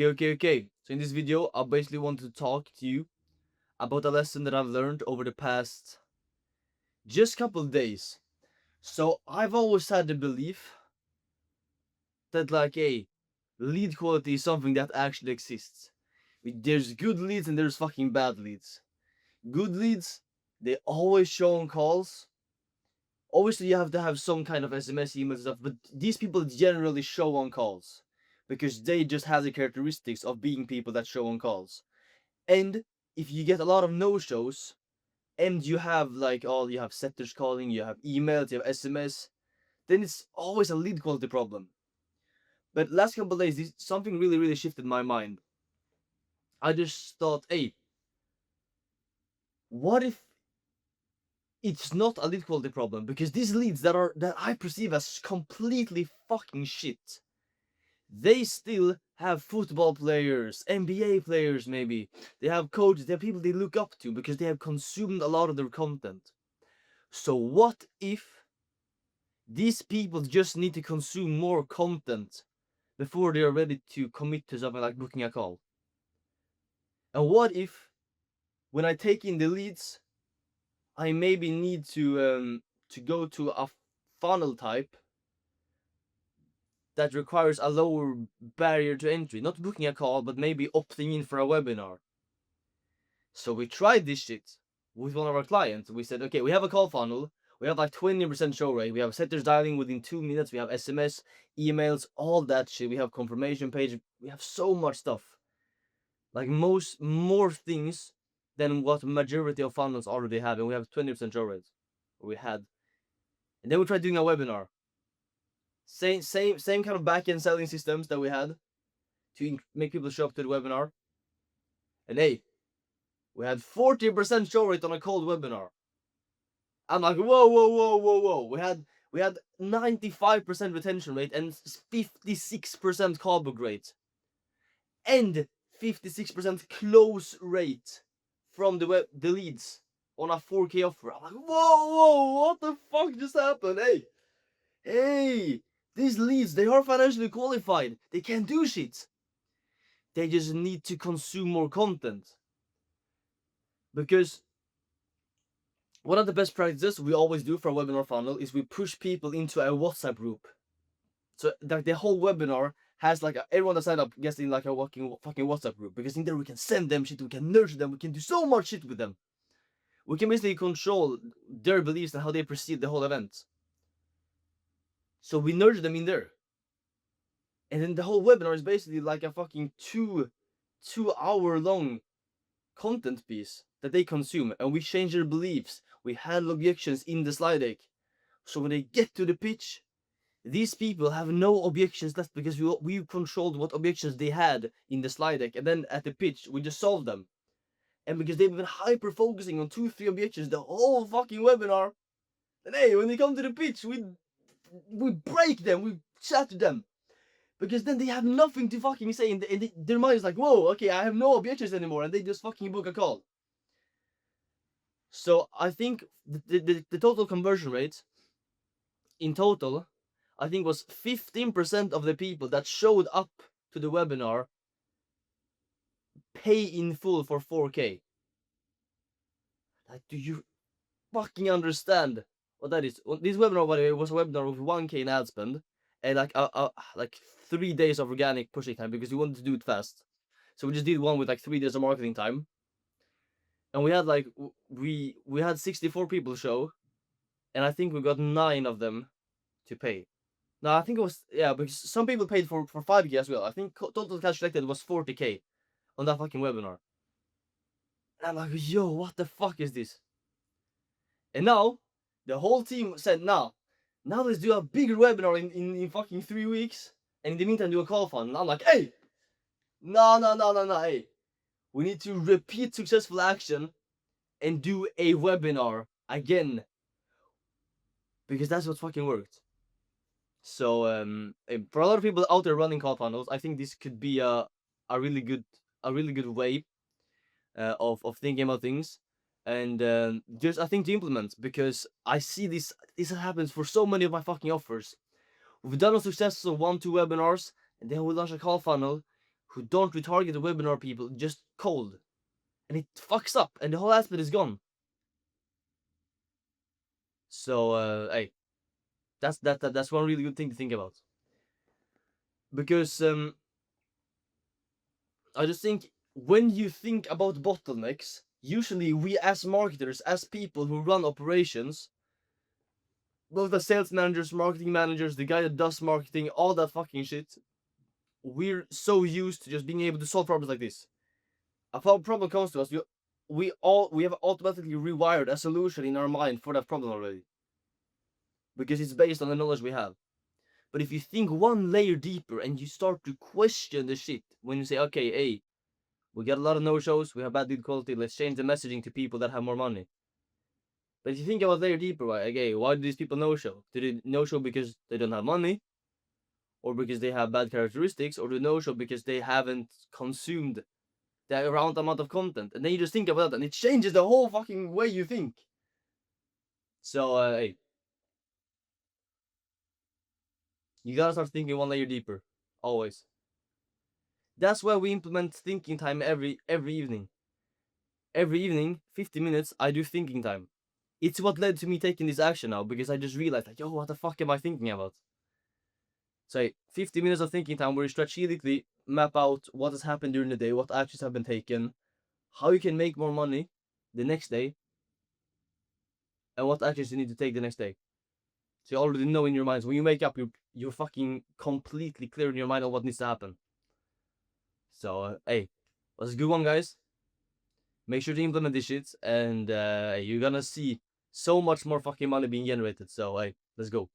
Okay. So in this video, I basically want to talk to you about a lesson that I've learned over the past just couple days. So I've always had the belief that lead quality is something that actually exists. There's good leads and there's fucking bad leads. Good leads, they always show on calls. Obviously, you have to have some kind of SMS, email stuff, but these people generally show on calls because they just have the characteristics of being people that show on calls. And if you get a lot of no-shows, and you have you have setters calling, you have emails, you have SMS, then it's always a lead quality problem. But last couple of days, something really shifted my mind. I just thought, hey, what if it's not a lead quality problem? Because these leads that I perceive as completely fucking shit, they still have football players, NBA players maybe. They have coaches, they have people they look up to because they have consumed a lot of their content. So what if these people just need to consume more content before they are ready to commit to something like booking a call? And what if, when I take in the leads, I maybe need to go to a funnel type that requires a lower barrier to entry, not booking a call, but maybe opting in for a webinar. So we tried this shit with one of our clients. We said, okay, we have a call funnel. We have like 20% show rate. We have setters dialing within 2 minutes. We have SMS, emails, all that shit. We have confirmation page. We have so much stuff. Like more things than what majority of funnels already have. And we have 20% show rate. We had. And then we tried doing a webinar. Same kind of back-end selling systems that we had to make people show up to the webinar. And hey, we had 40% show rate on a cold webinar. I'm like, whoa. We had 95% retention rate and 56% callback rate. And 56% close rate from the leads on a 4K offer. I'm like, whoa, what the fuck just happened? Hey, these leads, they are financially qualified. They can do shit. They just need to consume more content. Because one of the best practices we always do for a webinar funnel is we push people into a WhatsApp group. So like the whole webinar has everyone that signed up gets in like a fucking WhatsApp group, because in there we can send them shit, we can nurture them, we can do so much shit with them. We can basically control their beliefs and how they perceive the whole event. So we nurture them in there. And then the whole webinar is basically like a fucking 2 hour long content piece that they consume, and we change their beliefs. We handle objections in the slide deck. So when they get to the pitch, these people have no objections left because we controlled what objections they had in the slide deck, and then at the pitch we just solved them. And because they've been hyper focusing on 2-3 objections the whole fucking webinar, then hey, when they come to the pitch, we break them, we shatter them. Because then they have nothing to fucking say, and their mind is like, whoa, okay, I have no objections anymore, and they just fucking book a call. So I think the total conversion rate in total, I think, was 15% of the people that showed up to the webinar pay in full for 4K. Like, do you fucking understand what that is? This webinar, by the way, was a webinar with 1K in ad spend and like 3 days of organic pushing time, because we wanted to do it fast. So we just did one with like 3 days of marketing time. And we had we had 64 people show, and I think we got 9 of them to pay. No, I think it was, yeah, because some people paid for 5K as well. I think total cash collected was 40K on that fucking webinar. And I'm like, yo, what the fuck is this? And now the whole team said, now let's do a bigger webinar in fucking 3 weeks, and in the meantime do a call fund. And I'm like, hey, no, hey, we need to repeat successful action and do a webinar again, because that's what fucking worked. So for a lot of people out there running call funnels, I think this could be a really good way of thinking about things, and just I think to implement, because I see this happens for so many of my fucking offers. We've done a successful 1-2 webinars, and then we launch a call funnel who don't retarget the webinar people just cold. And it fucks up, and the whole aspect is gone. So, hey, that's one really good thing to think about. Because I just think when you think about bottlenecks, usually we as marketers, as people who run operations, both the sales managers, marketing managers, the guy that does marketing, all that fucking shit, we're so used to just being able to solve problems like this. A problem comes to us, we have automatically rewired a solution in our mind for that problem already. Because it's based on the knowledge we have. But if you think one layer deeper and you start to question the shit, when you say, okay, hey, we got a lot of no-shows, we have bad lead quality, let's change the messaging to people that have more money. But if you think about layer deeper, okay, why do these people no-show? Do they no-show because they don't have money? Or because they have bad characteristics? Or do they no-show because they haven't consumed the around amount of content? And then you just think about that, and it changes the whole fucking way you think. So, hey, you gotta start thinking one layer deeper, always. That's why we implement thinking time every evening. Every evening, 50 minutes, I do thinking time. It's what led to me taking this action now, because I just realized, like, yo, what the fuck am I thinking about? So, 50 minutes of thinking time where you strategically map out what has happened during the day, what actions have been taken, how you can make more money the next day, and what actions you need to take the next day. So you already know in your minds, when you wake up, you're fucking completely clear in your mind on what needs to happen. So, hey, was a good one, guys. Make sure to implement this shit, and you're gonna see so much more fucking money being generated. So, hey, let's go.